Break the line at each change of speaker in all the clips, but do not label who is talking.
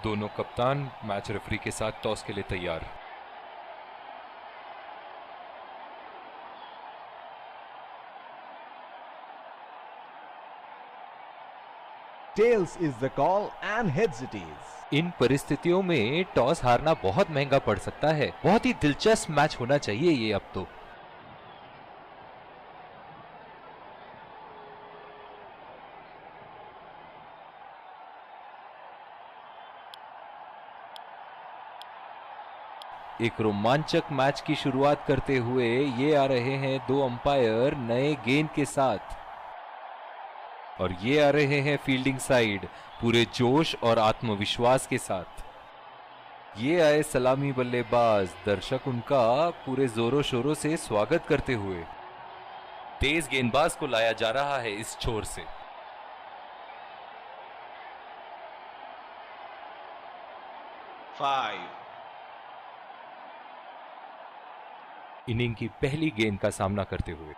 दोनों कप्तान match referee के साथ टॉस के लिए तैयार।
Tails is the call and heads it is.
इन परिस्थितियों में टॉस हारना बहुत महंगा पड़ सकता है। बहुत ही दिलचस्प मैच होना चाहिए ये अब तो। एक रोमांचक मैच की शुरुआत करते हुए ये आ रहे हैं दो अंपायर नए गेंद के साथ, और ये आ रहे हैं फील्डिंग साइड पूरे जोश और आत्मविश्वास के साथ। ये आए सलामी बल्लेबाज, दर्शक उनका पूरे जोरों शोरों से स्वागत करते हुए। तेज गेंदबाज को लाया जा रहा है इस छोर से। इनिंग की पहली गेंद का सामना करते हुए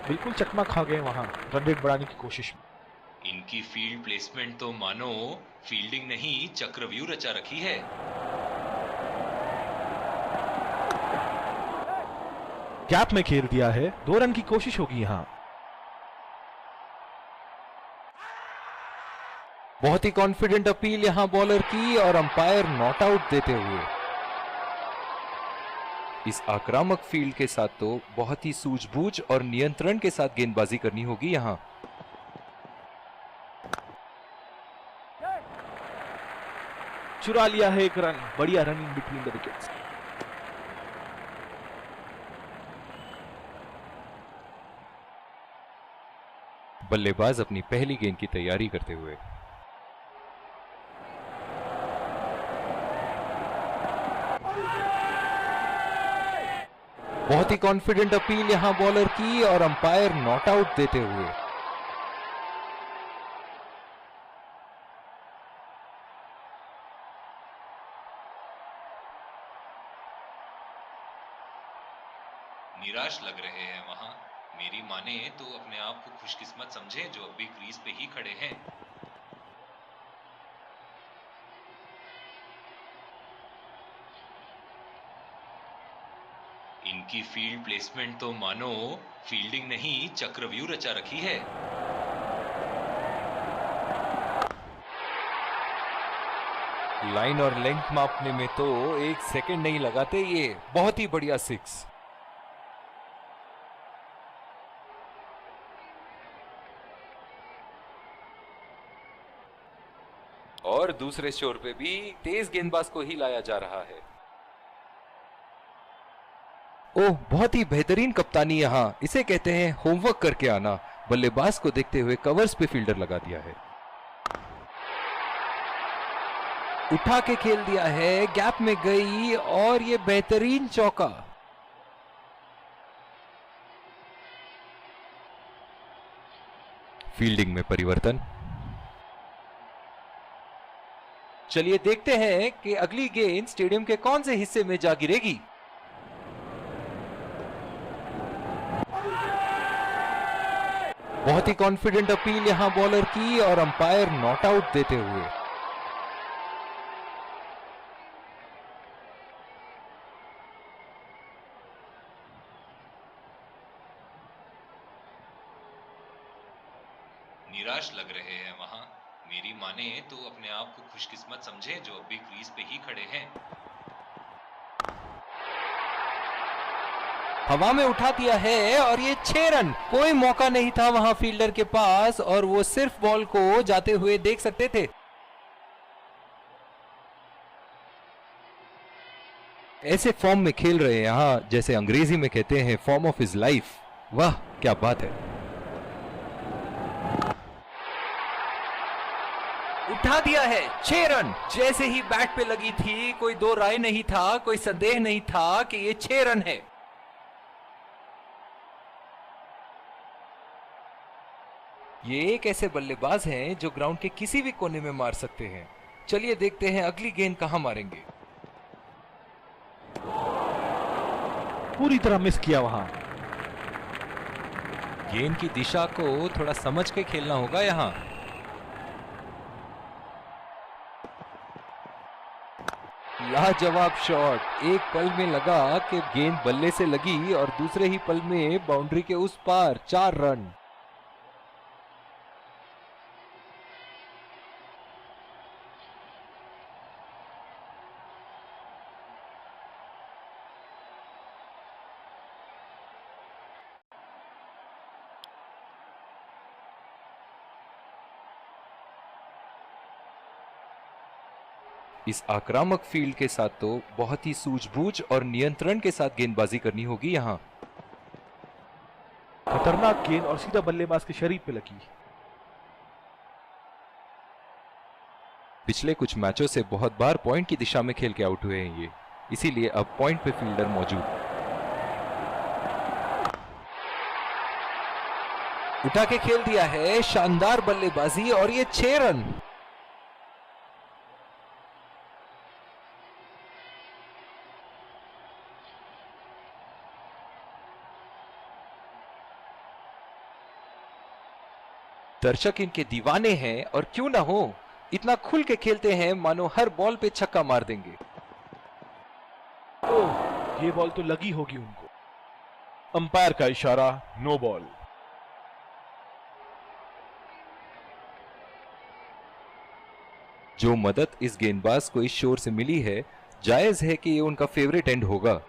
बिल्कुल चकमा खा गए वहां रन रेट बढ़ाने की कोशिश में।
इनकी फील्ड प्लेसमेंट तो मानो फील्डिंग नहीं चक्रव्यूह रचा रखी है।
गैप में खेल दिया है, 2 रन की कोशिश होगी यहां।
बहुत ही कॉन्फिडेंट अपील यहां बॉलर की, और अंपायर नॉट आउट देते हुए। इस आक्रामक फील्ड के साथ तो बहुत ही सूझबूझ और नियंत्रण के साथ गेंदबाजी करनी होगी यहां।
चुरा लिया है 1 रन, बढ़िया run in between the wickets.
बल्लेबाज अपनी पहली गेंद की तैयारी करते हुए। बहुत ही कॉन्फिडेंट अपील यहां बॉलर की, और अंपायर नॉट आउट देते हुए। निराश लग रहे हैं वहां। मेरी माने तो अपने आप को खुशकिस्मत समझे जो अभी क्रीज पे ही खड़े हैं। इनकी फील्ड प्लेसमेंट तो मानो फील्डिंग नहीं चक्रव्यूह रचा रखी है। लाइन और लेंथ मापने में तो 1 सेकंड नहीं लगाते ये। बहुत ही बढ़िया 6। और दूसरे छोर पे भी तेज गेंदबाज को ही लाया जा रहा है। ओह, बहुत ही बेहतरीन कप्तानी यहां। इसे कहते हैं होमवर्क करके आना। बल्लेबाज को देखते हुए कवर्स पे फील्डर लगा दिया है। उठा के खेल दिया है, गैप में गई, और ये बेहतरीन चौका। फील्डिंग में परिवर्तन। चलिए देखते हैं कि अगली गेंद स्टेडियम के कौन से हिस्से में जा गिरेगी। बहुत ही कॉन्फिडेंट अपील यहां बॉलर की, और अंपायर नॉट आउट देते हुए। निराश लग रहे हैं वहां। मेरी माने तो अपने आप को खुशकिस्मत समझे जो अभी क्रीज पे ही खड़े हैं। हवा में उठा दिया है, और ये 6 रन। कोई मौका नहीं था वहां फील्डर के पास, और वो सिर्फ बॉल को जाते हुए देख सकते थे। ऐसे फॉर्म में खेल रहे हैं यहां, जैसे अंग्रेजी में कहते हैं फॉर्म ऑफ हिज लाइफ। वाह क्या बात है। उठा दिया है 6 रन। जैसे ही बैट पे लगी थी, कोई 2 राय नहीं था, कोई संदेह नहीं था कि ये 6 रन है। ये एक ऐसे बल्लेबाज हैं जो ग्राउंड के किसी भी कोने में मार सकते हैं। चलिए देखते हैं अगली गेंद कहां मारेंगे।
पूरी तरह मिस किया वहां।
गेंद की दिशा को थोड़ा समझ के खेलना होगा यहाँ। लाजवाब शॉट, एक पल में लगा कि गेंद बल्ले से लगी और दूसरे ही पल में बाउंड्री के उस पार 4 रन। इस आक्रामक फील्ड के साथ तो बहुत ही सूझबूझ और नियंत्रण के साथ गेंदबाजी करनी होगी यहाँ।
खतरनाक गेंद और सीधा बल्लेबाज के शरीर पे लगी।
पिछले कुछ मैचों से बहुत बार पॉइंट की दिशा में खेल के आउट हुए हैं ये, इसीलिए अब पॉइंट पे फील्डर मौजूद। उठा के खेल दिया है, शानदार बल्लेबाजी और ये 6 रन। दर्शक इनके दीवाने हैं और क्यों ना हो, इतना खुल के खेलते हैं मानो हर बॉल पे छक्का मार देंगे।
ओह, ये बॉल तो लगी होगी उनको। अंपायर का इशारा, नो बॉल।
जो मदद इस गेंदबाज को इस शोर से मिली है, जायज है कि ये उनका फेवरेट एंड होगा।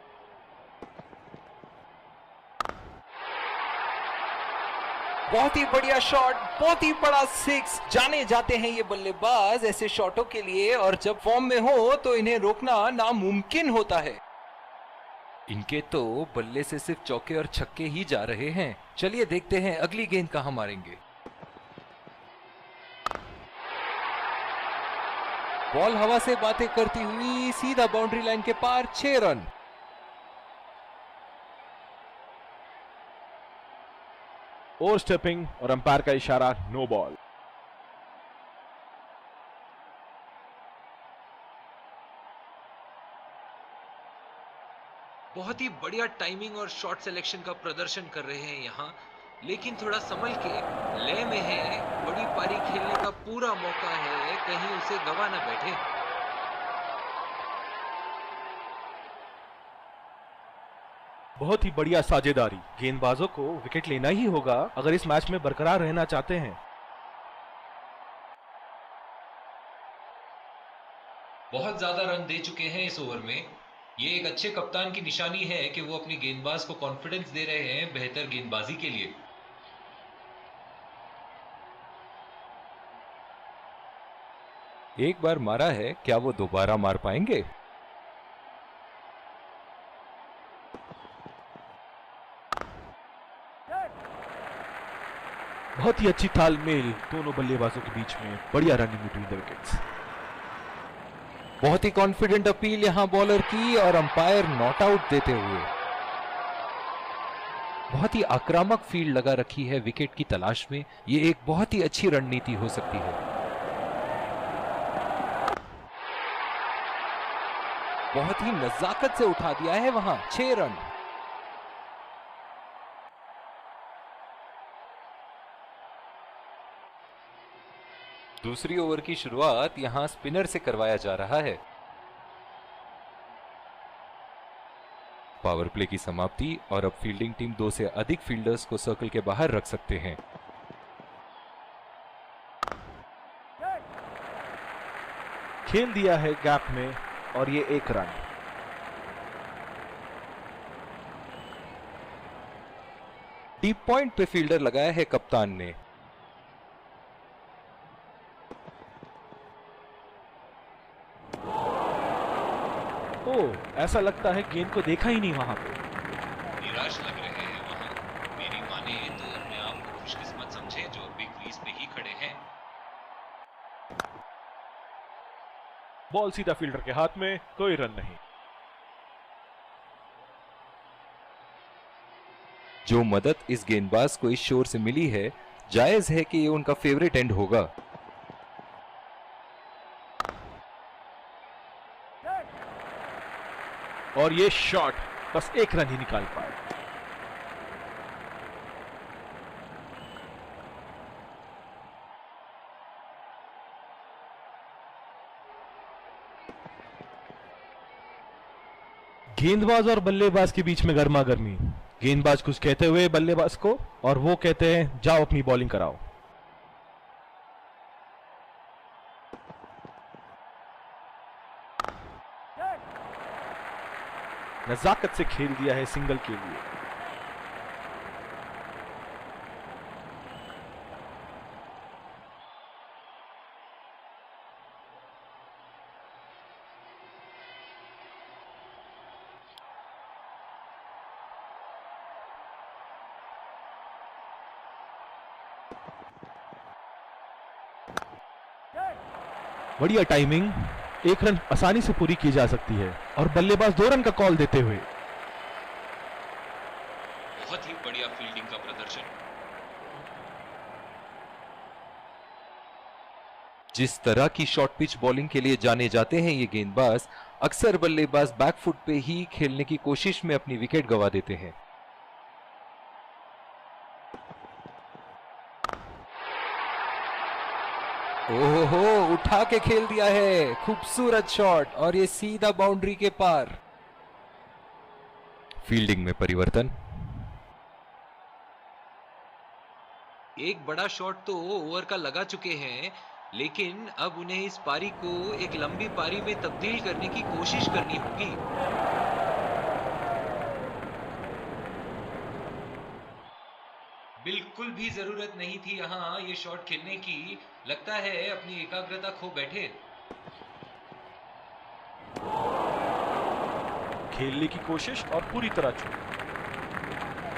बहुत ही बढ़िया शॉट, बहुत ही बड़ा 6। जाने जाते हैं ये बल्लेबाज ऐसे शॉटों के लिए, और जब फॉर्म में हो तो इन्हें रोकना नामुमकिन होता है। इनके तो बल्ले से सिर्फ चौके और छक्के ही जा रहे हैं। चलिए देखते हैं अगली गेंद कहां मारेंगे। बॉल हवा से बातें करती हुई सीधा बाउंड्री लाइन के पार, 6 रन।
ओवर स्टेपिंग और अंपायर का इशारा, नो बॉल।
बहुत ही बढ़िया टाइमिंग और शॉट सिलेक्शन का प्रदर्शन कर रहे हैं यहाँ, लेकिन थोड़ा संभल के, लय में है। बड़ी पारी खेलने का पूरा मौका है, कहीं उसे गवा ना बैठे।
बहुत ही बढ़िया साझेदारी। गेंदबाजों को विकेट लेना ही होगा अगर इस मैच में बरकरार रहना चाहते हैं।
बहुत ज्यादा रन दे चुके हैं इस ओवर में। ये एक अच्छे कप्तान की निशानी है कि वो अपने गेंदबाज को कॉन्फिडेंस दे रहे हैं बेहतर गेंदबाजी के लिए। एक बार मारा है, क्या वो दोबारा मार पाएंगे?
बहुत ही अच्छी तालमेल दोनों बल्लेबाजों के बीच में। बढ़िया रनिंग बिटवीन द विकेट्स।
बहुत ही कॉन्फिडेंट अपील यहां बॉलर की और अंपायर नॉट आउट देते हुए। बहुत ही आक्रामक फील्ड लगा रखी है विकेट की तलाश में। ये एक बहुत ही अच्छी रणनीति हो सकती है। बहुत ही नजाकत से उठा दिया है वहां, 6 रन। दूसरी ओवर की शुरुआत यहां स्पिनर से करवाया जा रहा है। पावर प्ले की समाप्ति और अब फील्डिंग टीम 2 से अधिक फील्डर्स को सर्कल के बाहर रख सकते हैं।
खेल दिया है गैप में और ये 1 रन।
डीप पॉइंट पे फील्डर लगाया है कप्तान ने।
ओह, ऐसा लगता है गेंद को देखा ही नहीं वहां पे।
निराश लग रहे हैं वहां। मेरी माने तो अपने आप को खुशकिस्मत समझे जो बिग क्रीज पे ही खड़े हैं।
बॉल सीधा फील्डर के हाथ में, कोई रन नहीं।
जो मदद इस गेंदबाज को इस शोर से मिली है, जायज है कि ये उनका फेवरेट एंड होगा।
और ये शॉट बस 1 रन ही निकाल पाए। गेंदबाज और बल्लेबाज के बीच में गर्मा गर्मी। गेंदबाज कुछ कहते हुए बल्लेबाज को, और वो कहते हैं जाओ अपनी बॉलिंग कराओ। नजाकत से खेल दिया है सिंगल के लिए। बढ़िया टाइमिंग, एक रन आसानी से पूरी की जा सकती है, और बल्लेबाज 2 रन का कॉल देते हुए।
बहुत ही बढ़िया फील्डिंग का प्रदर्शन। जिस तरह की शॉर्ट पिच बॉलिंग के लिए जाने जाते हैं ये गेंदबाज, अक्सर बल्लेबाज बैकफुट पे ही खेलने की कोशिश में अपनी विकेट गंवा देते हैं। ओहो, उठा के खेल दिया है, खूबसूरत शॉट, और ये सीधा बाउंड्री के पार। फील्डिंग में परिवर्तन। एक बड़ा शॉट तो ओवर का लगा चुके हैं, लेकिन अब उन्हें इस पारी को एक लंबी पारी में तब्दील करने की कोशिश करनी होगी। बिल्कुल भी जरूरत नहीं थी यहां ये शॉट खेलने की। लगता है अपनी एकाग्रता खो बैठे।
खेलने की कोशिश और पूरी तरह चूक।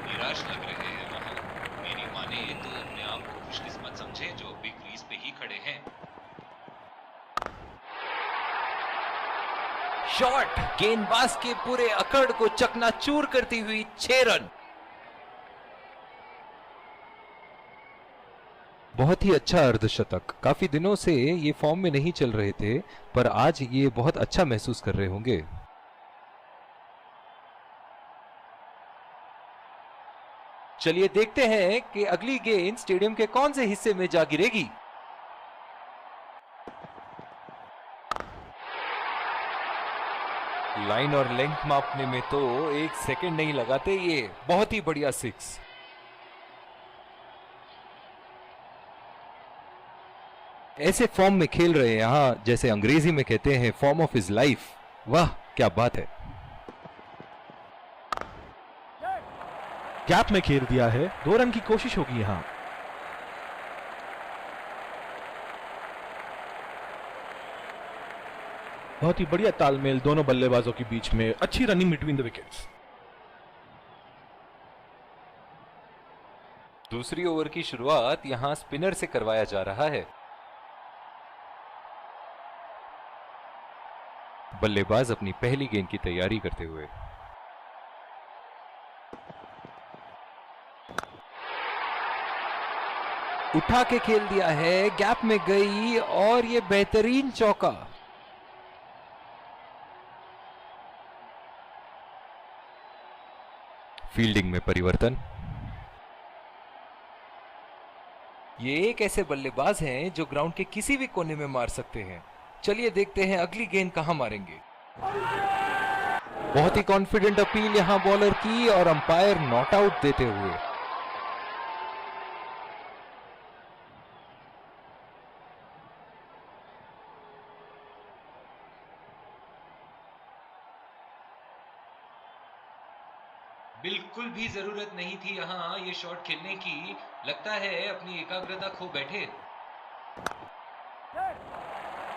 निराश लग रहे हैं वहां। मेरी माने तो अपने आप को खुशकिस्मत समझे जो अभी क्रीज पे ही खड़े हैं। शॉट गेंदबाज के पूरे अकड़ को चकनाचूर करती हुई 6 रन। बहुत ही अच्छा अर्धशतक। काफी दिनों से ये फॉर्म में नहीं चल रहे थे, पर आज ये बहुत अच्छा महसूस कर रहे होंगे। चलिए देखते हैं कि अगली गेंद स्टेडियम के कौन से हिस्से में जा गिरेगी। लाइन और लेंथ मापने में तो 1 सेकंड नहीं लगाते ये। बहुत ही बढ़िया 6। ऐसे फॉर्म में खेल रहे हैं यहां, जैसे अंग्रेजी में कहते हैं फॉर्म ऑफ हिज लाइफ। वाह क्या बात है।
गैप में खेल दिया है, 2 रन की कोशिश होगी यहां। बहुत ही बढ़िया तालमेल दोनों बल्लेबाजों के बीच में। अच्छी रनिंग बिटवीन द विकेट्स।
दूसरी ओवर की शुरुआत यहां स्पिनर से करवाया जा रहा है। बल्लेबाज अपनी पहली गेंद की तैयारी करते हुए। उठा के खेल दिया है, गैप में गई, और ये बेहतरीन चौका। फील्डिंग में परिवर्तन। ये एक ऐसे बल्लेबाज हैं जो ग्राउंड के किसी भी कोने में मार सकते हैं। चलिए देखते हैं अगली गेंद कहां मारेंगे। बहुत ही कॉन्फिडेंट अपील यहां बॉलर की, और अंपायर नॉट आउट देते हुए। बिल्कुल भी जरूरत नहीं थी यहां ये शॉट खेलने की। लगता है अपनी एकाग्रता खो बैठे।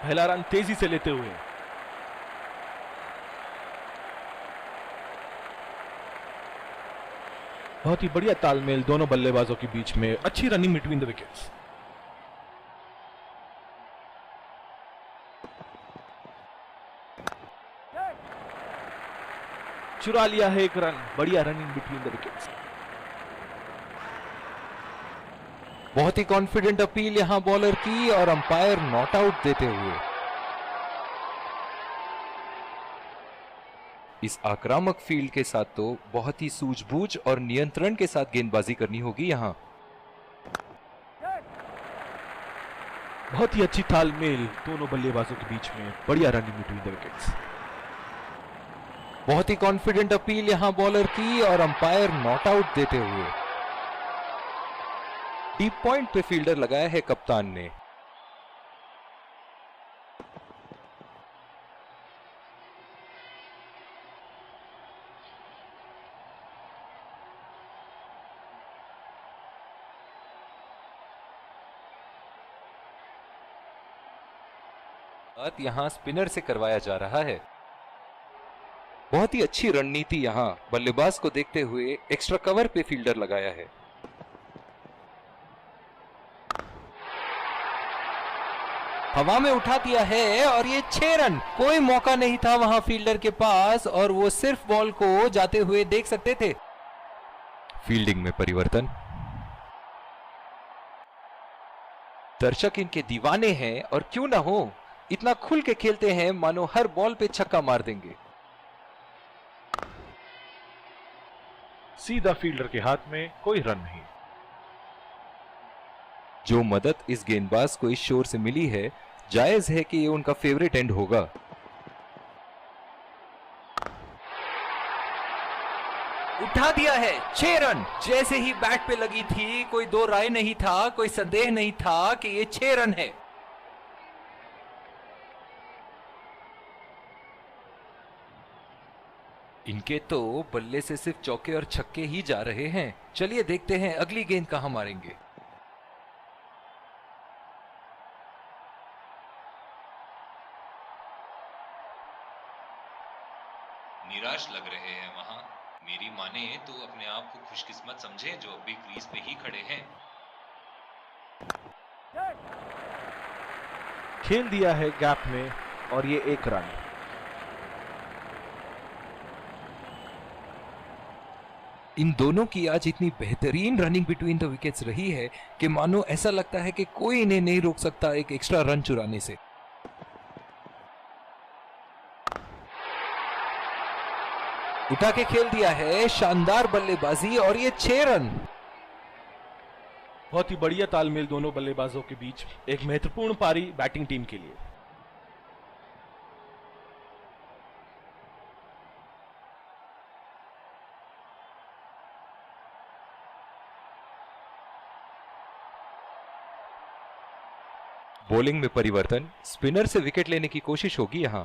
पहला रन तेजी से लेते हुए। बहुत ही बढ़िया तालमेल दोनों बल्लेबाजों के बीच में। अच्छी रनिंग बिटवीन द विकेट्स। चुरा लिया है 1 रन। बढ़िया रनिंग बिटवीन द विकेट्स।
बहुत ही कॉन्फिडेंट अपील यहां बॉलर की, और अंपायर नॉट आउट देते हुए। इस आक्रामक फील्ड के साथ तो बहुत ही सूझबूझ और नियंत्रण के साथ गेंदबाजी करनी होगी यहां।
बहुत ही अच्छी तालमेल दोनों बल्लेबाजों के बीच में। बढ़िया रनिंग बिटवीन द विकेट्स।
बहुत ही कॉन्फिडेंट अपील यहां बॉलर की और अंपायर नॉट आउट देते हुए। डीप पॉइंट पे फील्डर लगाया है कप्तान ने। यहां स्पिनर से करवाया जा रहा है। बहुत ही अच्छी रणनीति यहां बल्लेबाज को देखते हुए एक्स्ट्रा कवर पे फील्डर लगाया है। हवा में उठा दिया है और ये 6 रन। कोई मौका नहीं था वहां फील्डर के पास और वो सिर्फ बॉल को जाते हुए देख सकते थे। फील्डिंग में परिवर्तन। दर्शक इनके दीवाने हैं और क्यों ना हो, इतना खुल के खेलते हैं मानो हर बॉल पे छक्का मार देंगे।
सीधा फील्डर के हाथ में, कोई रन नहीं।
जो मदद इस गेंदबाज को इस शोर से मिली है, जायज है कि ये उनका फेवरेट एंड होगा। उठा दिया है 6 रन। जैसे ही बैट पे लगी थी, कोई दो राय नहीं था, कोई संदेह नहीं था कि ये 6 रन है। इनके तो बल्ले से सिर्फ चौके और छक्के ही जा रहे हैं। चलिए देखते हैं अगली गेंद कहां मारेंगे।
निराश लग रहे हैं वहां। मेरी माने तो अपने आप को खुशकिस्मत समझे जो अभी क्रीज पे ही खड़े हैं।
खेल दिया है गैप में और ये 1 रन।
इन दोनों की आज इतनी बेहतरीन रनिंग बिटवीन द विकेट्स रही है कि मानो ऐसा लगता है कि कोई इन्हें नहीं रोक सकता एक एक्स्ट्रा रन चुराने से। उठा के खेल दिया है, शानदार बल्लेबाजी और ये 6 रन।
बहुत ही बढ़िया तालमेल दोनों बल्लेबाजों के बीच। एक महत्वपूर्ण पारी बैटिंग टीम के लिए।
बॉलिंग में परिवर्तन। स्पिनर से विकेट लेने की कोशिश होगी यहां।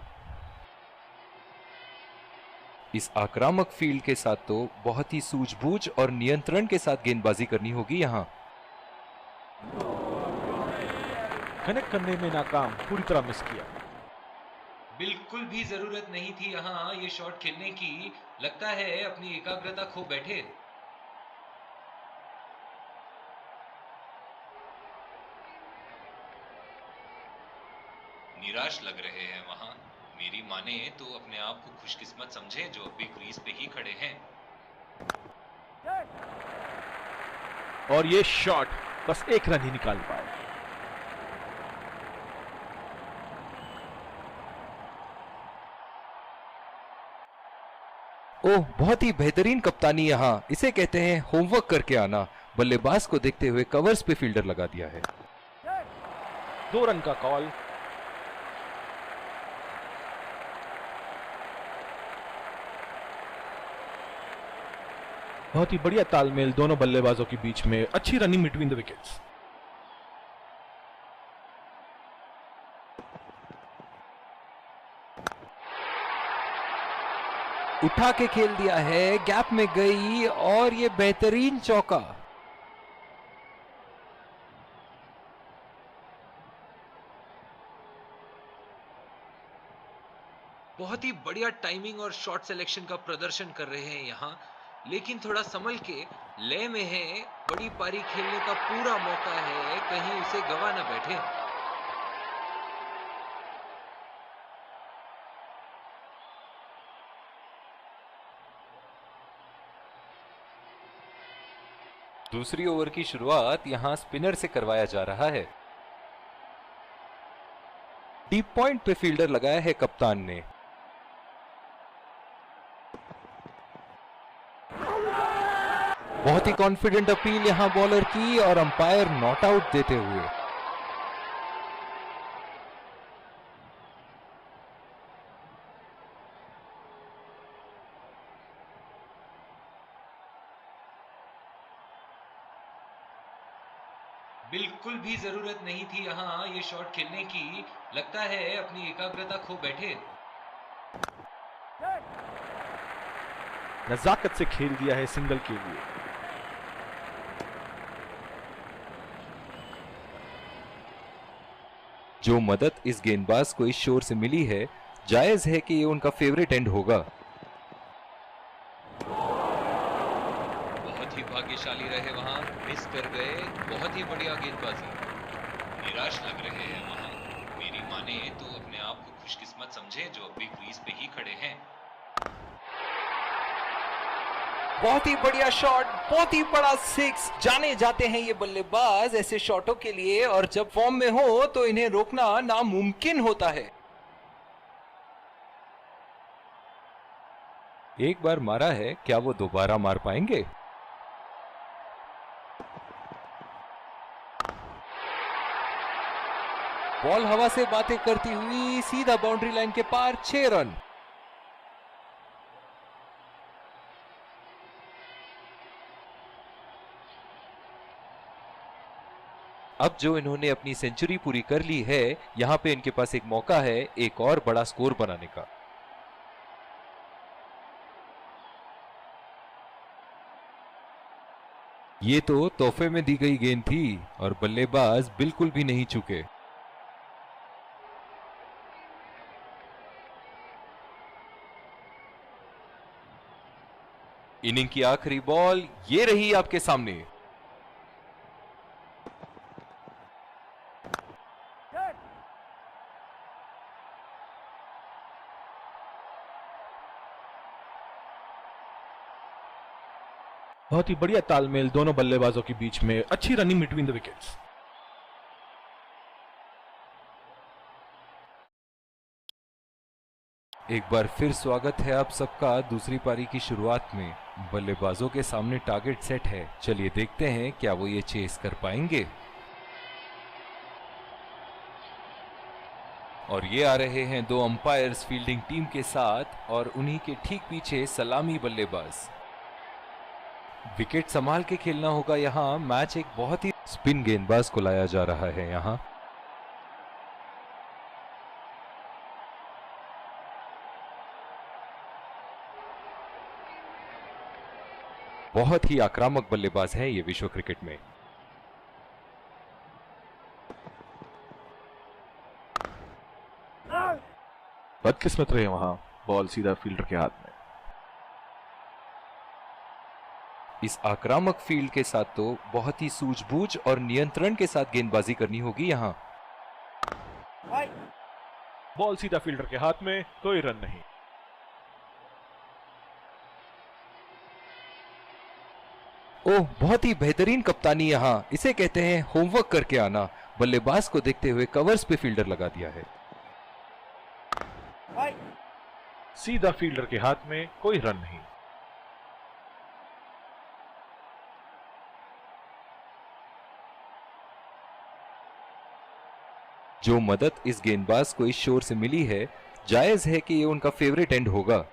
इस आक्रामक फील्ड के साथ तो बहुत ही सूझबूझ और नियंत्रण के साथ गेंदबाजी करनी होगी यहां।
कनेक्ट करने में नाकाम, पूरी तरह मिस किया।
बिल्कुल भी जरूरत नहीं थी यहां ये शॉट खेलने की। लगता है अपनी एकाग्रता खो बैठे। निराश लग रहे हैं वहां। मेरी माने तो अपने आप को खुशकिस्मत समझे जो अभी क्रीज पे ही खड़े हैं।
और ये शॉट बस 1 रन ही निकाल पाए।
ओह, बहुत ही बेहतरीन कप्तानी यहां। इसे कहते हैं होमवर्क करके आना। बल्लेबाज को देखते हुए कवर्स पे फील्डर लगा दिया है।
2 रन का कॉल। बहुत ही बढ़िया तालमेल दोनों बल्लेबाजों के बीच में। अच्छी रनिंग बिटवीन द विकेट्स।
उठा के खेल दिया है, गैप में गई और ये बेहतरीन चौका।
बहुत ही बढ़िया टाइमिंग और शॉट सिलेक्शन का प्रदर्शन कर रहे हैं यहां, लेकिन थोड़ा संभल के। लय में है, बड़ी पारी खेलने का पूरा मौका है, कहीं उसे गवा ना बैठे।
दूसरी ओवर की शुरुआत यहां स्पिनर से करवाया जा रहा है। डीप पॉइंट पे फील्डर लगाया है कप्तान ने। बहुत ही कॉन्फिडेंट अपील यहां बॉलर की और अंपायर नॉट आउट देते हुए।
बिल्कुल भी जरूरत नहीं थी यहाँ ये शॉट खेलने की। लगता है अपनी एकाग्रता खो बैठे।
नजाकत से खेल दिया है सिंगल के लिए।
जो मदद इस गेंदबाज को इस शोर से मिली है, जायज है कि ये उनका फेवरेट एंड होगा।
बहुत ही भाग्यशाली रहे वहां, मिस कर गए। बहुत ही बढ़िया गेंदबाजी। निराश लग रहे हैं वहां। मेरी माने तो अपने आप को खुशकिस्मत समझे जो अभी क्रीज पे ही खड़े हैं।
बहुत ही बढ़िया शॉट, बहुत ही बड़ा सिक्स। जाने जाते हैं ये बल्लेबाज ऐसे शॉटों के लिए, और जब फॉर्म में हो तो इन्हें रोकना नामुमकिन होता है। एक बार मारा है, क्या वो दोबारा मार पाएंगे? बॉल हवा से बातें करती हुई सीधा बाउंड्री लाइन के पार, 6 रन। अब जो इन्होंने अपनी सेंचुरी पूरी कर ली है, यहां पे इनके पास एक मौका है एक और बड़ा स्कोर बनाने का। ये तो तोहफे में दी गई गेंद थी और बल्लेबाज बिल्कुल भी नहीं चूके। इनिंग की आखिरी बॉल ये रही आपके सामने।
बहुत ही बढ़िया तालमेल दोनों बल्लेबाजों के बीच में। अच्छी रनिंग बिटवीन द विकेट्स।
एक बार फिर स्वागत है आप सबका दूसरी पारी की शुरुआत में। बल्लेबाजों के सामने टारगेट सेट है, चलिए देखते हैं क्या वो ये चेस कर पाएंगे। और ये आ रहे हैं दो अंपायर्स फील्डिंग टीम के साथ, और उन्हीं के ठीक पीछे सलामी बल्लेबाज। विकेट संभाल के खेलना होगा यहां। मैच एक बहुत ही स्पिन गेंदबाज को लाया जा रहा है यहां। बहुत ही आक्रामक बल्लेबाज है ये विश्व क्रिकेट में।
बदकिस्मत रहे वहां, बॉल सीधा फील्डर के हाथ में।
इस आक्रामक फील्ड के साथ तो बहुत ही सूझबूझ और नियंत्रण के साथ गेंदबाजी करनी होगी यहां।
बॉल सीधा फील्डर के हाथ में, कोई रन नहीं।
ओह, बहुत ही बेहतरीन कप्तानी यहां। इसे कहते हैं होमवर्क करके आना। बल्लेबाज को देखते हुए कवर्स पे फील्डर लगा दिया है।
सीधा फील्डर के हाथ में, कोई रन नहीं।
जो मदद इस गेंदबाज को इस शोर से मिली है, जायज है कि ये उनका फेवरेट एंड होगा।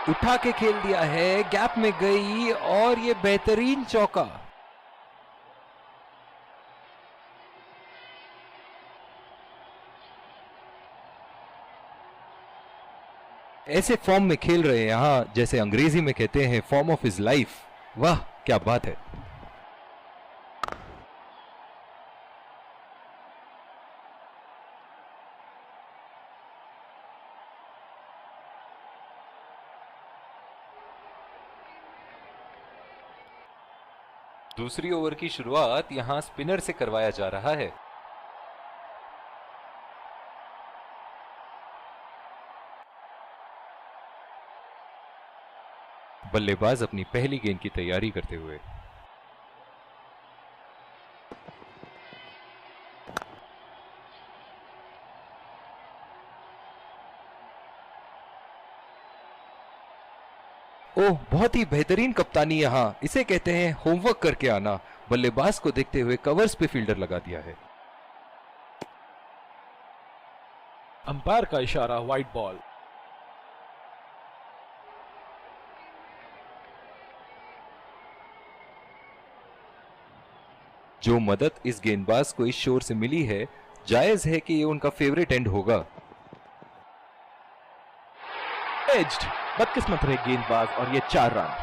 उठा के खेल दिया है, गैप में गई और ये बेहतरीन चौका। ऐसे फॉर्म में खेल रहे हैं यहां, जैसे अंग्रेजी में कहते हैं फॉर्म ऑफ हिज लाइफ। वाह क्या बात है। दूसरी ओवर की शुरुआत यहां स्पिनर से करवाया जा रहा है। बल्लेबाज अपनी पहली गेंद की तैयारी करते हुए। ओह, बहुत ही बेहतरीन कप्तानी यहाँ, इसे कहते हैं होमवर्क करके आना। बल्लेबाज को देखते हुए कवर्स पे फील्डर लगा दिया है।
अंपायर का इशारा, वाइड बॉल।
जो मदद इस गेंदबाज को इस शोर से मिली है, जायज है कि ये उनका फेवरेट एंड होगा।
एज्ड, बदकिस्मत रहे गेंदबाज और ये 4 रन।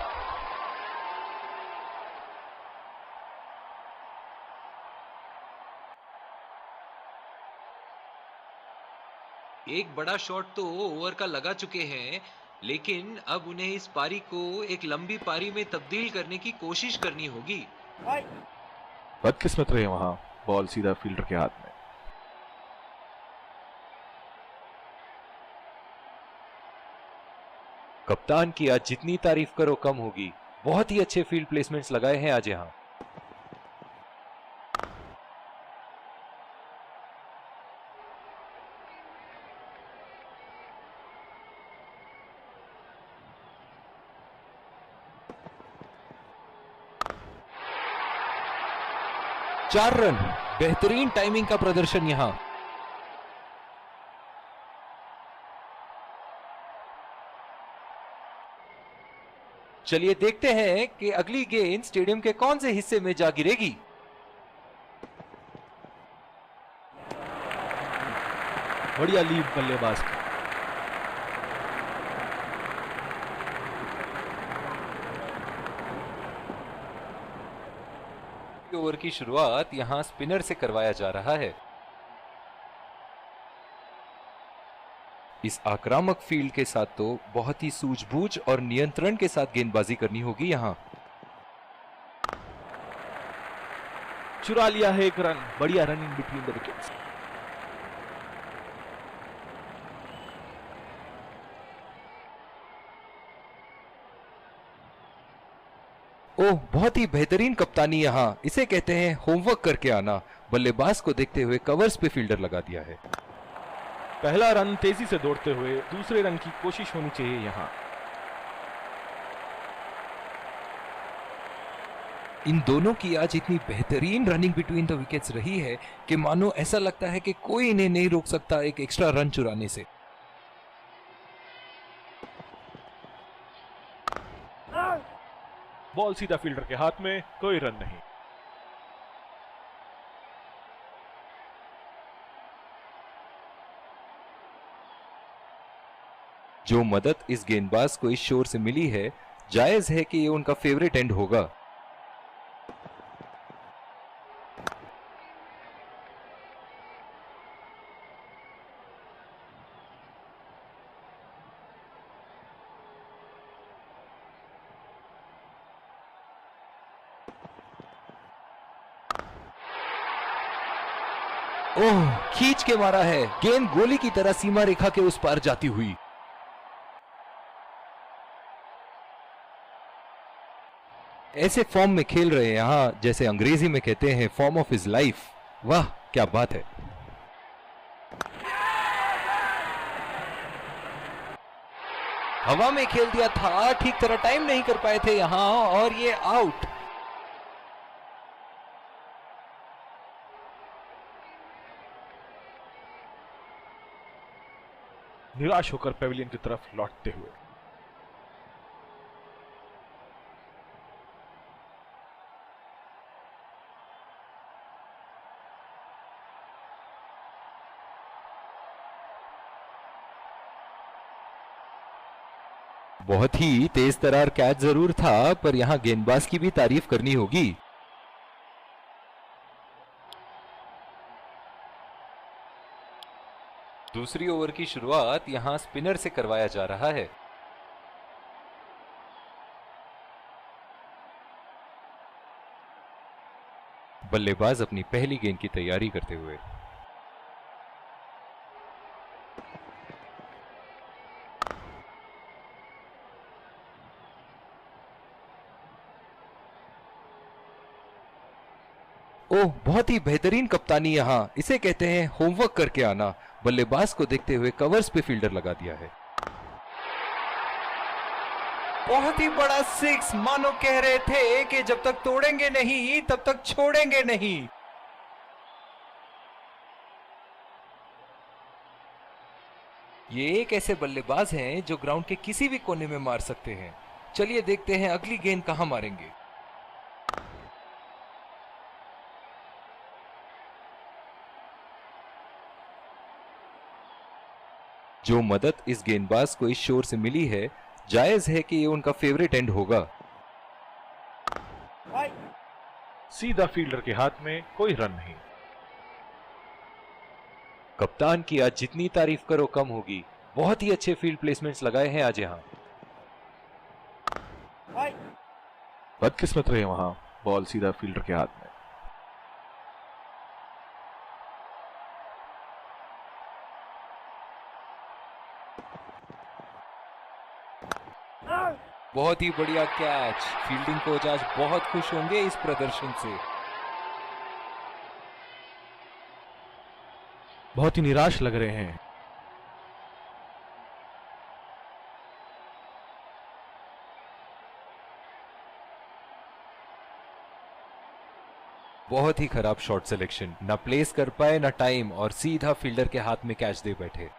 एक बड़ा शॉट तो ओवर का लगा चुके हैं, लेकिन अब उन्हें इस पारी को एक लंबी पारी में तब्दील करने की कोशिश करनी होगी।
बदकिस्मत रहे वहां, बॉल सीधा फील्डर के हाथ में।
कप्तान की आज जितनी तारीफ करो कम होगी। बहुत ही अच्छे फील्ड प्लेसमेंट्स लगाए हैं आज यहां। चार रन, बेहतरीन टाइमिंग का प्रदर्शन यहां। चलिए देखते हैं कि अगली गेंद स्टेडियम के कौन से हिस्से में जा गिरेगी।
बढ़िया लीड बल्लेबाज का।
ओवर की शुरुआत यहां स्पिनर से करवाया जा रहा है। इस आक्रामक फील्ड के साथ तो बहुत ही सूझबूझ और नियंत्रण के साथ गेंदबाजी करनी होगी यहां।
चुरा लिया है एक रन, बढ़िया run in between the wickets.
ओह, बहुत ही बेहतरीन कप्तानी यहां, इसे कहते हैं होमवर्क करके आना। बल्लेबाज को देखते हुए कवर्स पे फील्डर लगा दिया है।
पहला रन तेजी से दौड़ते हुए दूसरे रन की कोशिश होनी चाहिए यहां।
इन दोनों की आज इतनी बेहतरीन रनिंग बिटवीन द विकेट्स रही है कि मानो ऐसा लगता है कि कोई इन्हें नहीं रोक सकता एक एक्स्ट्रा रन चुराने से।
बॉल सीधा फील्डर के हाथ में, कोई रन नहीं।
जो मदद इस गेंदबाज को इस शोर से मिली है, जायज है कि ये उनका फेवरेट एंड होगा। ओह, खींच के मारा है, गेंद गोली की तरह सीमा रेखा के उस पार जाती हुई। ऐसे फॉर्म में खेल रहे हैं यहां, जैसे अंग्रेजी में कहते हैं फॉर्म ऑफ हिज लाइफ। वाह क्या बात है। हवा में खेल दिया था, ठीक तरह टाइम नहीं कर पाए थे यहां और ये आउट।
निराश होकर पेविलियन की तरफ लौटते हुए।
बहुत ही तेज तरार कैच जरूर था, पर यहां गेंदबाज की भी तारीफ करनी होगी। दूसरी ओवर की शुरुआत यहां स्पिनर से करवाया जा रहा है। बल्लेबाज अपनी पहली गेंद की तैयारी करते हुए। ओह, बहुत ही बेहतरीन कप्तानी यहां, इसे कहते हैं होमवर्क करके आना। बल्लेबाज को देखते हुए कवर्स पे फील्डर लगा दिया है। बहुत ही बड़ा सिक्स, मानो कह रहे थे कि जब तक तोड़ेंगे नहीं तब तक छोड़ेंगे नहीं। ये एक ऐसे बल्लेबाज हैं जो ग्राउंड के किसी भी कोने में मार सकते हैं। चलिए देखते हैं अगली गेंद कहां मारेंगे। जो मदद इस गेंदबाज को इस शोर से मिली है, जायज है कि ये उनका फेवरेट एंड होगा।
सीधा फील्डर के हाथ में, कोई रन नहीं।
कप्तान की आज जितनी तारीफ करो कम होगी। बहुत ही अच्छे फील्ड प्लेसमेंट्स लगाए हैं आज यहां।
बदकिस्मत रहे वहां, बॉल सीधा फील्डर के हाथ में।
बहुत ही बढ़िया कैच। फील्डिंग कोच आज बहुत खुश होंगे इस प्रदर्शन से।
बहुत ही निराश लग रहे हैं।
बहुत ही खराब शॉट सिलेक्शन, ना प्लेस कर पाए ना टाइम, और सीधा फील्डर के हाथ में कैच दे बैठे।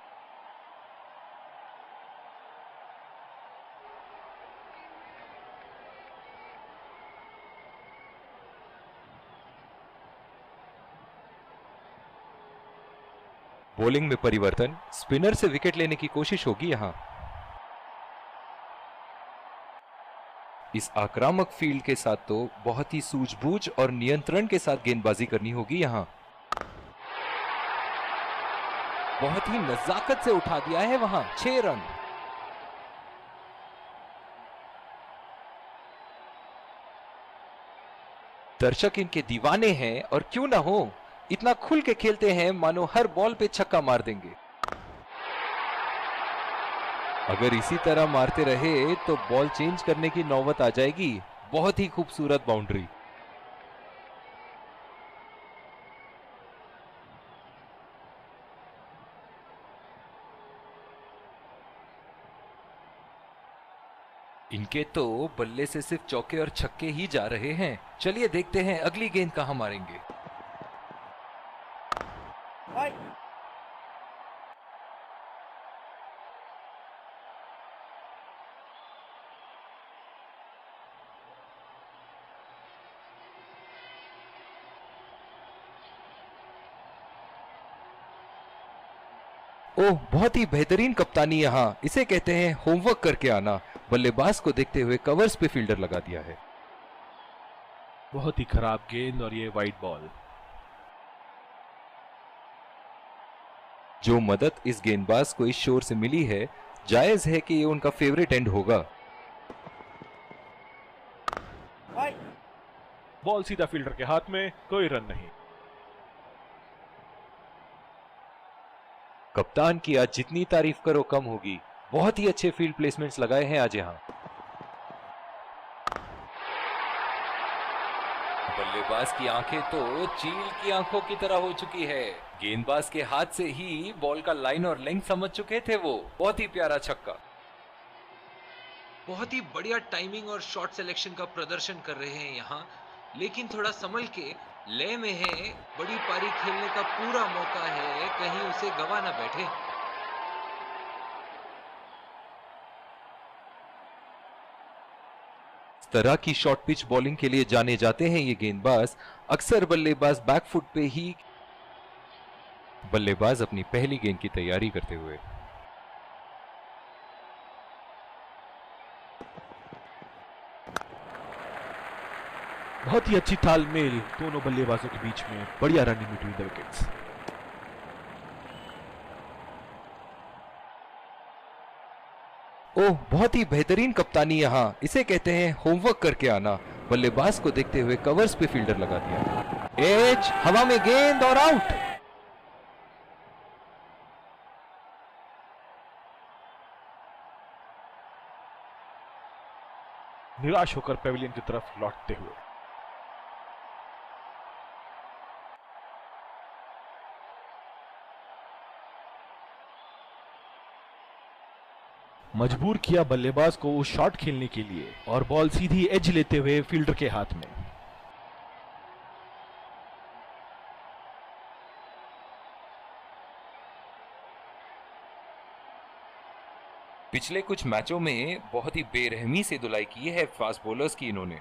बॉलिंग में परिवर्तन, स्पिनर से विकेट लेने की कोशिश होगी यहां। इस आक्रामक फील्ड के साथ तो बहुत ही सूझबूझ और नियंत्रण के साथ गेंदबाजी करनी होगी यहां। बहुत ही नजाकत से उठा दिया है वहां। 6 रन। दर्शक इनके दीवाने हैं, और क्यों ना हो, इतना खुल के खेलते हैं मानो हर बॉल पे छक्का मार देंगे। अगर इसी तरह मारते रहे तो बॉल चेंज करने की नौबत आ जाएगी। बहुत ही खूबसूरत बाउंड्री। इनके तो बल्ले से सिर्फ चौके और छक्के ही जा रहे हैं। चलिए देखते हैं अगली गेंद कहां मारेंगे। ओह, बहुत ही बेहतरीन कप्तानी यहां। इसे कहते हैं होमवर्क करके आना। बल्लेबाज को देखते हुए कवर्स पे फील्डर लगा दिया है।
बहुत ही खराब गेंद, और ये वाइड बॉल।
जो मदद इस गेंदबाज को इस शोर से मिली है, जायज है कि ये उनका फेवरेट एंड होगा।
बॉल सीधा फील्डर के हाथ में, कोई रन नहीं।
कप्तान की आज जितनी तारीफ करो कम होगी। बहुत ही अच्छे फील्ड प्लेसमेंट्स लगाए हैं आज यहां। बल्लेबाज की आंखें तो चील की आंखों की तरह हो चुकी है। गेंदबाज के हाथ से ही बॉल का लाइन और लेंथ समझ चुके थे वो। बहुत ही प्यारा छक्का।
बहुत ही बढ़िया टाइमिंग और शॉट सिलेक्शन का प्रदर्शन कर रहे हैं यहाँ, लेकिन थोड़ा संभल के, लय में है। बड़ी पारी खेलने का पूरा मौका है, कहीं उसे गवा ना बैठे।
इस तरह की शॉर्ट पिच बॉलिंग के लिए जाने जाते हैं ये गेंदबाज। अक्सर बल्लेबाज बैकफुट पे ही। बल्लेबाज अपनी पहली गेंद की तैयारी करते हुए।
बहुत ही अच्छी तालमेल दोनों बल्लेबाजों के बीच में। बढ़िया run in between the wickets.
ओह, बहुत ही बेहतरीन कप्तानी यहां। इसे कहते हैं होमवर्क करके आना। बल्लेबाज को देखते हुए कवर्स पे फील्डर लगा दिया। एज, हवा में गेंद और आउट।
निराश होकर पेविलियन की तरफ लौटते हुए। मजबूर किया बल्लेबाज को उस शॉट खेलने के लिए और बॉल सीधी एज लेते हुए फील्डर के हाथ में।
पिछले कुछ मैचों में बहुत ही बेरहमी से धुलाई की है फास्ट बॉलर्स की इन्होंने।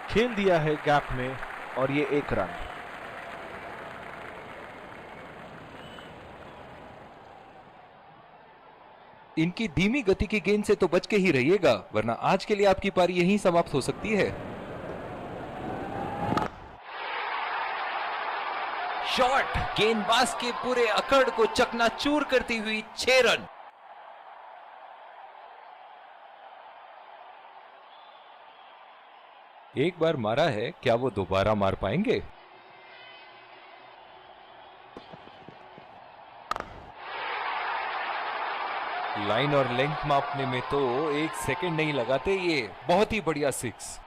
खेल दिया है गैप में और ये 1 रन।
इनकी धीमी गति की गेंद से तो बच के ही रहिएगा, वरना आज के लिए आपकी पारी यहीं समाप्त हो सकती है। शॉट गेंदबाज के पूरे अकड़ को चकनाचूर करती हुई 6 रन। एक बार मारा है, क्या वो दोबारा मार पाएंगे? लाइन और लेंथ मापने में तो 1 सेकंड नहीं लगाते ये। बहुत ही बढ़िया 6।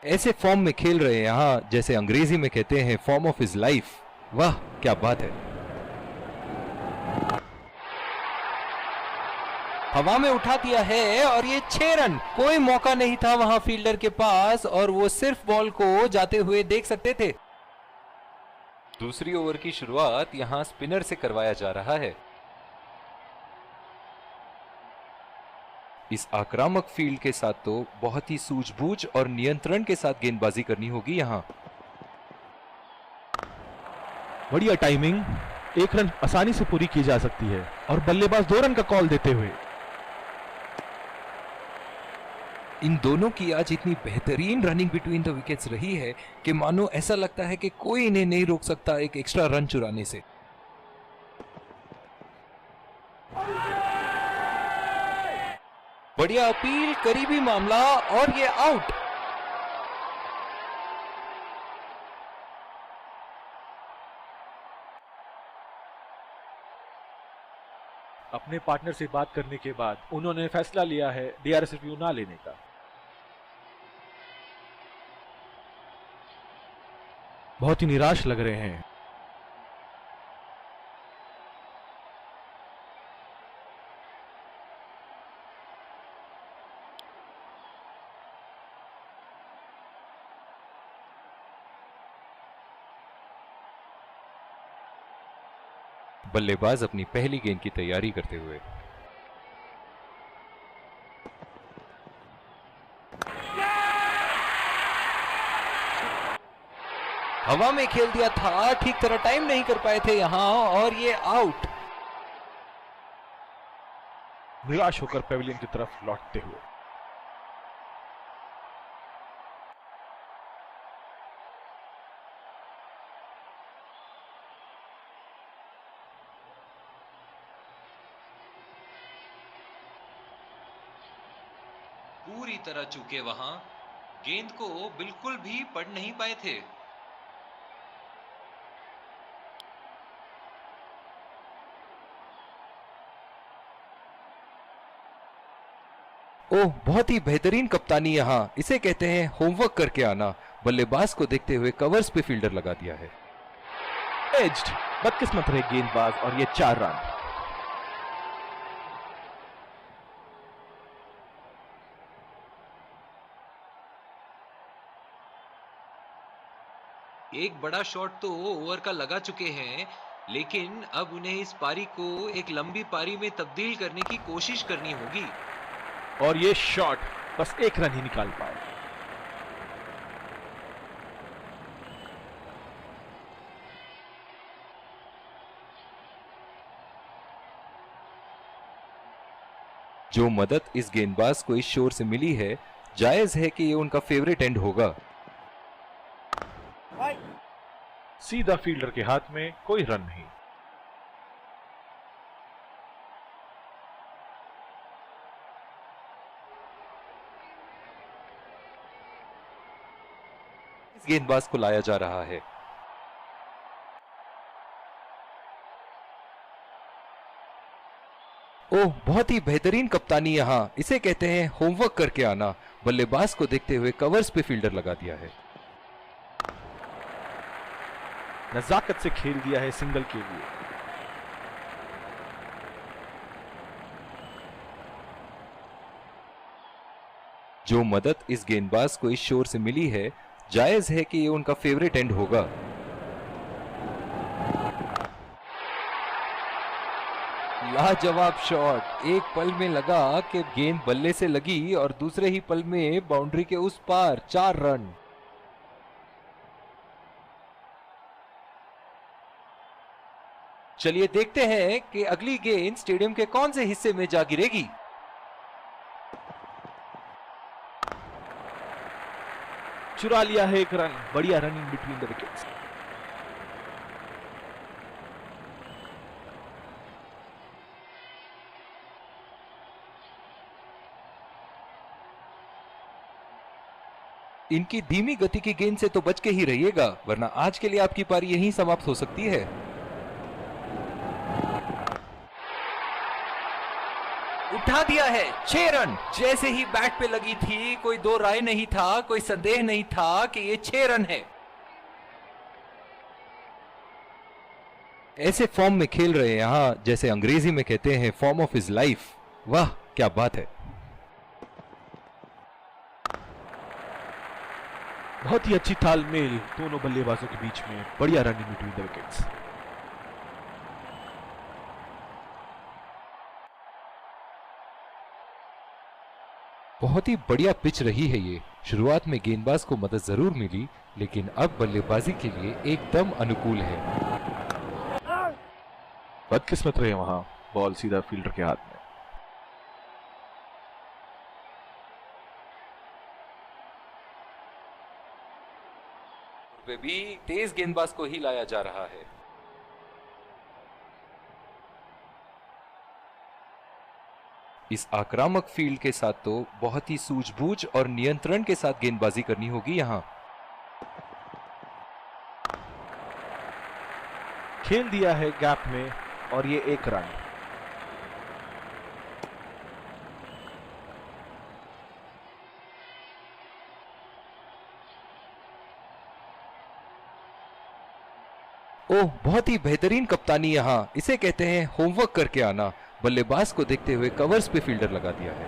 ऐसे फॉर्म में खेल रहे हैं यहां, जैसे अंग्रेजी में कहते हैं फॉर्म ऑफ हिज लाइफ। वाह क्या बात है। हवा में उठा दिया है और ये 6 रन। कोई मौका नहीं था वहां फील्डर के पास और वो सिर्फ बॉल को जाते हुए देख सकते थे। दूसरी ओवर की शुरुआत यहां स्पिनर से करवाया जा रहा है। इस आक्रामक फील्ड के साथ तो बहुत ही सूझबूझ और नियंत्रण के साथ गेंदबाजी करनी होगी यहां।
बढ़िया टाइमिंग, 1 रन आसानी से पूरी की जा सकती है और बल्लेबाज 2 रन का कॉल देते हुए।
इन दोनों की आज इतनी बेहतरीन रनिंग बिटवीन द विकेट्स रही है कि मानो ऐसा लगता है कि कोई इन्हें नहीं रोक सकता एक एक्स्ट्रा रन चुराने से। बढ़िया अपील, करीबी मामला और ये आउट।
अपने पार्टनर से बात करने के बाद उन्होंने फैसला लिया है डीआरएस रिव्यू ना लेने का। बहुत ही निराश लग रहे हैं।
बल्लेबाज अपनी पहली गेंद की तैयारी करते हुए। हवा में खेल दिया था, ठीक तरह टाइम नहीं कर पाए थे यहां और ये आउट।
निराश होकर पेविलियन की तरफ लौटते हुए।
पूरी तरह चूके वहां, गेंद को बिल्कुल भी पढ़ नहीं पाए थे।
ओह, बहुत ही बेहतरीन कप्तानी यहां, इसे कहते हैं होमवर्क करके आना। बल्लेबाज को देखते हुए कवर्स पे फील्डर लगा दिया है।
एज्ड, बदकिस्मत रहे गेंदबाज और ये 4 रन।
एक बड़ा शॉट तो ओवर का लगा चुके हैं, लेकिन अब उन्हें इस पारी को एक लंबी पारी में तब्दील करने की कोशिश करनी होगी।
और ये शॉट बस 1 रन ही निकाल पाए।
जो मदद इस गेंदबाज को इस शोर से मिली है, जायज है कि ये उनका फेवरेट एंड होगा।
सीधा फील्डर के हाथ में, कोई रन नहीं।
इस गेंदबाज को लाया जा रहा है। ओह, बहुत ही बेहतरीन कप्तानी यहां, इसे कहते हैं होमवर्क करके आना। बल्लेबाज को देखते हुए कवर्स पे फील्डर लगा दिया है।
नजाकत से खेल दिया है सिंगल के लिए।
जो मदद इस गेंदबाज को इस शोर से मिली है, जायज है कि ये उनका फेवरेट एंड होगा। लाजवाब शॉट, एक पल में लगा कि गेंद बल्ले से लगी और दूसरे ही पल में बाउंड्री के उस पार 4 रन। चलिए देखते हैं कि अगली गेंद स्टेडियम के कौन से हिस्से में जा गिरेगी।
चुरा लिया है एक रन। बढ़िया रनिंग बिटवीन द विकेट्स।
इनकी धीमी गति की गेंद से तो बच के ही रहिएगा, वरना आज के लिए आपकी पारी यहीं समाप्त हो सकती है। उठा दिया है 6 रन। जैसे ही बैट पे लगी थी, कोई दो राय नहीं था, कोई संदेह नहीं था कि ये 6 रन है। ऐसे फॉर्म में खेल रहे हैं यहां, जैसे अंग्रेजी में कहते हैं फॉर्म ऑफ हिज लाइफ। वाह क्या बात है।
बहुत ही अच्छी तालमेल दोनों बल्लेबाजों के बीच में। बढ़िया रनिंग बिटवीन द विकेट्स।
बहुत ही बढ़िया पिच रही है ये। शुरुआत में गेंदबाज को मदद जरूर मिली, लेकिन अब बल्लेबाजी के लिए एकदम अनुकूल है।
बदकिस्मत रहे वहां, बॉल सीधा फील्डर के हाथ में।
पे भी तेज गेंदबाज को ही लाया जा रहा है। इस आक्रामक फील्ड के साथ तो बहुत ही सूझबूझ और नियंत्रण के साथ गेंदबाजी करनी होगी यहां।
खेल दिया है गैप में और ये 1 रन।
ओह, बहुत ही बेहतरीन कप्तानी यहां। इसे कहते हैं होमवर्क करके आना। बल्लेबाज को देखते हुए कवर्स पे फील्डर लगा दिया है।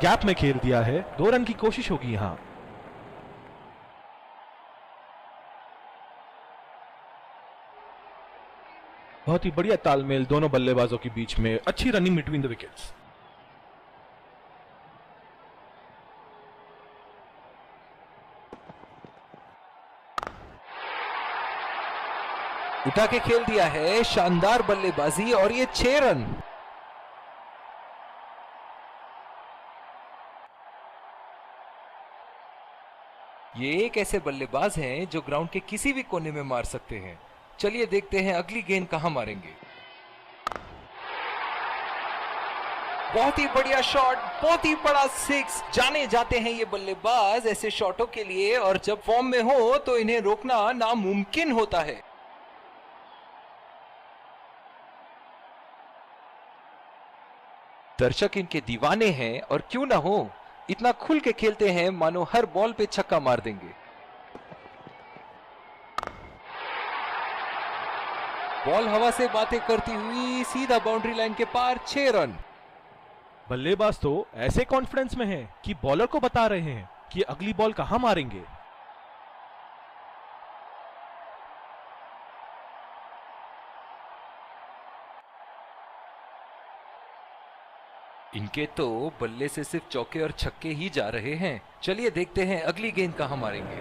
गैप में खेल दिया है। 2 रन की कोशिश होगी यहां। बहुत ही बढ़िया तालमेल दोनों बल्लेबाजों के बीच में। अच्छी रनिंग बिटवीन द विकेट्स।
उठा के खेल दिया है। शानदार बल्लेबाजी और ये 6 रन। ये एक ऐसे बल्लेबाज हैं जो ग्राउंड के किसी भी कोने में मार सकते हैं। चलिए देखते हैं अगली गेंद कहां मारेंगे। बहुत ही बढ़िया शॉट, बहुत ही बड़ा 6। जाने जाते हैं ये बल्लेबाज ऐसे शॉटों के लिए, और जब फॉर्म में हो तो इन्हें रोकना नामुमकिन होता है। दर्शक इनके दीवाने हैं, और क्यों ना हो, इतना खुल के खेलते हैं मानो हर बॉल पे छक्का मार देंगे। बॉल हवा से बातें करती हुई सीधा बाउंड्री लाइन के पार 6 रन।
बल्लेबाज तो ऐसे कॉन्फिडेंस में हैं कि बॉलर को बता रहे हैं कि अगली बॉल कहां मारेंगे।
इनके तो बल्ले से सिर्फ चौके और छक्के ही जा रहे हैं। चलिए देखते हैं अगली गेंद कहां मारेंगे।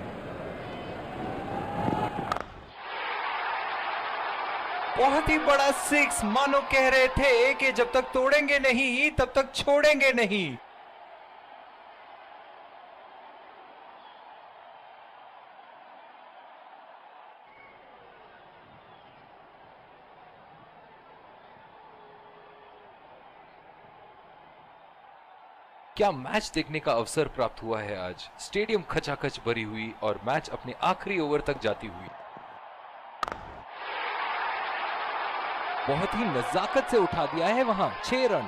बहुत ही बड़ा 6, मानो कह रहे थे कि जब तक तोड़ेंगे नहीं तब तक छोड़ेंगे नहीं। क्या मैच देखने का अवसर प्राप्त हुआ है आज। स्टेडियम खचाखच भरी हुई और मैच अपने आखिरी ओवर तक जाती हुई। बहुत ही नजाकत से उठा दिया है वहां 6 रन।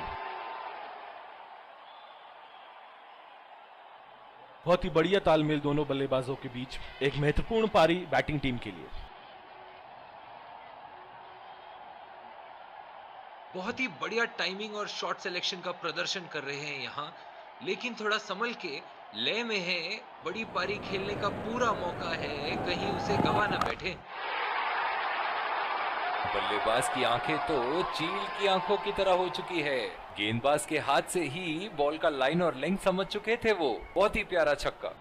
बहुत ही बढ़िया तालमेल दोनों बल्लेबाजों के बीच, एक महत्वपूर्ण पारी बैटिंग टीम के लिए।
बहुत ही बढ़िया टाइमिंग और शॉट सिलेक्शन का प्रदर्शन कर रहे हैं यहाँ, लेकिन थोड़ा संभल के लय में है, बड़ी पारी खेलने का पूरा मौका है, कहीं उसे गवा ना बैठे।
बल्लेबाज की आंखें तो चील की आंखों की तरह हो चुकी है। गेंदबाज के हाथ से ही बॉल का लाइन और लेंथ समझ चुके थे वो। बहुत ही प्यारा छक्का।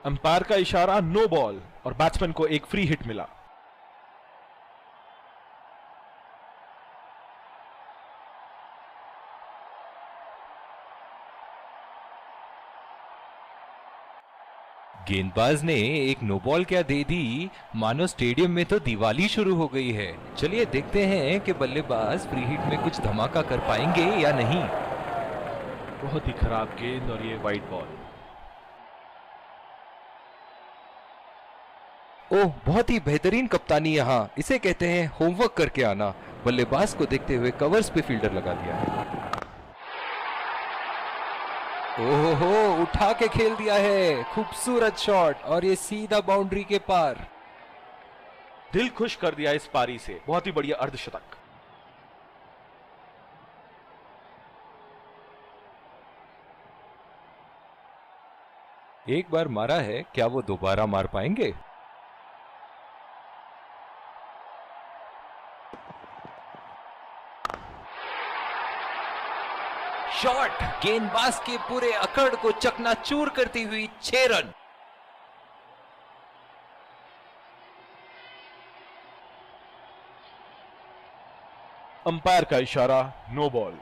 अंपायर का इशारा नो बॉल और बैट्समैन को एक फ्री हिट मिला।
गेंदबाज ने एक नो बॉल क्या दे दी, मानो स्टेडियम में तो दिवाली शुरू हो गई है। चलिए देखते हैं कि बल्लेबाज फ्री हिट में कुछ धमाका कर पाएंगे या नहीं।
बहुत ही खराब गेंद और ये वाइड बॉल।
ओह, बहुत ही बेहतरीन कप्तानी यहाँ। इसे कहते हैं होमवर्क करके आना। बल्लेबाज को देखते हुए कवर्स पे फील्डर लगा दिया है। ओहो, उठा के खेल दिया है। खूबसूरत शॉट और ये सीधा बाउंड्री के पार।
दिल खुश कर दिया इस पारी से। बहुत ही बढ़िया अर्धशतक।
एक बार मारा है, क्या वो दोबारा मार पाएंगे? शॉट गेंदबाज के पूरे अकड़ को चकनाचूर करती हुई 6 रन।
अंपायर का इशारा नो बॉल।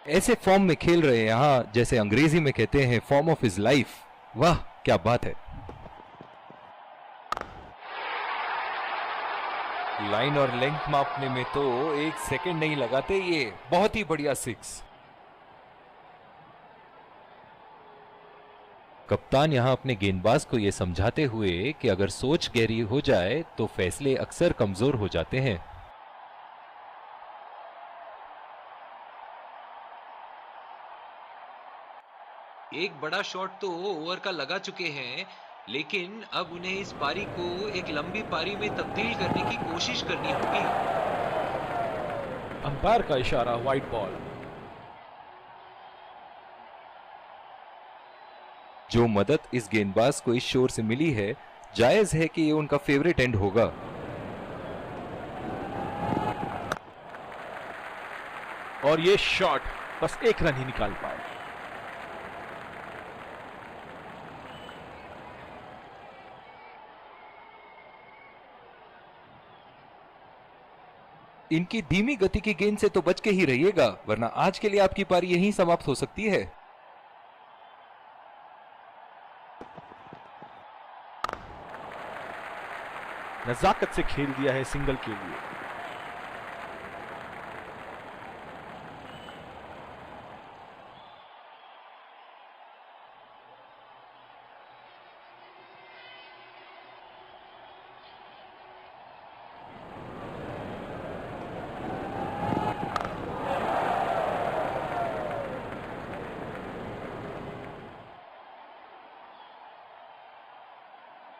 ऐसे फॉर्म में खेल रहे हैं यहां, जैसे अंग्रेजी में कहते हैं फॉर्म ऑफ हिज लाइफ। वाह क्या बात है। लाइन और लेंथ मापने में तो 1 सेकंड नहीं लगाते ये। बहुत ही बढ़िया 6। कप्तान यहां अपने गेंदबाज को यह समझाते हुए कि अगर सोच गहरी हो जाए तो फैसले अक्सर कमजोर हो जाते हैं।
एक बड़ा शॉट तो ओवर का लगा चुके हैं, लेकिन अब उन्हें इस पारी को एक लंबी पारी में तब्दील करने की कोशिश करनी होगी।
अंपायर का इशारा वाइड बॉल।
जो मदद इस गेंदबाज को इस शोर से मिली है, जायज है कि ये उनका फेवरेट एंड होगा।
और ये शॉट बस 1 रन ही निकाल पाए।
इनकी धीमी गति की गेंद से तो बच के ही रहिएगा, वरना आज के लिए आपकी पारी यहीं समाप्त हो सकती है।
नजाकत से खेल दिया है सिंगल के लिए।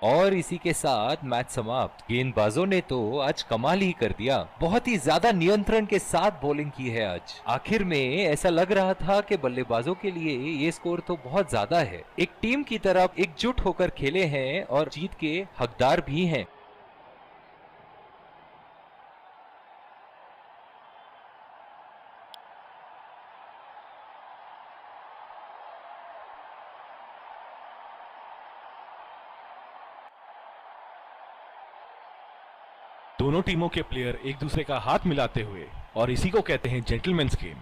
और इसी के साथ मैच समाप्त। गेंदबाजों ने तो आज कमाल ही कर दिया। बहुत ही ज्यादा नियंत्रण के साथ बॉलिंग की है आज। आखिर में ऐसा लग रहा था कि बल्लेबाजों के लिए ये स्कोर तो बहुत ज्यादा है। एक टीम की तरफ एकजुट होकर खेले हैं और जीत के हकदार भी हैं।
दोनों टीमों के प्लेयर एक दूसरे का हाथ मिलाते हुए, और इसी को कहते हैं जेंटलमैन्स गेम।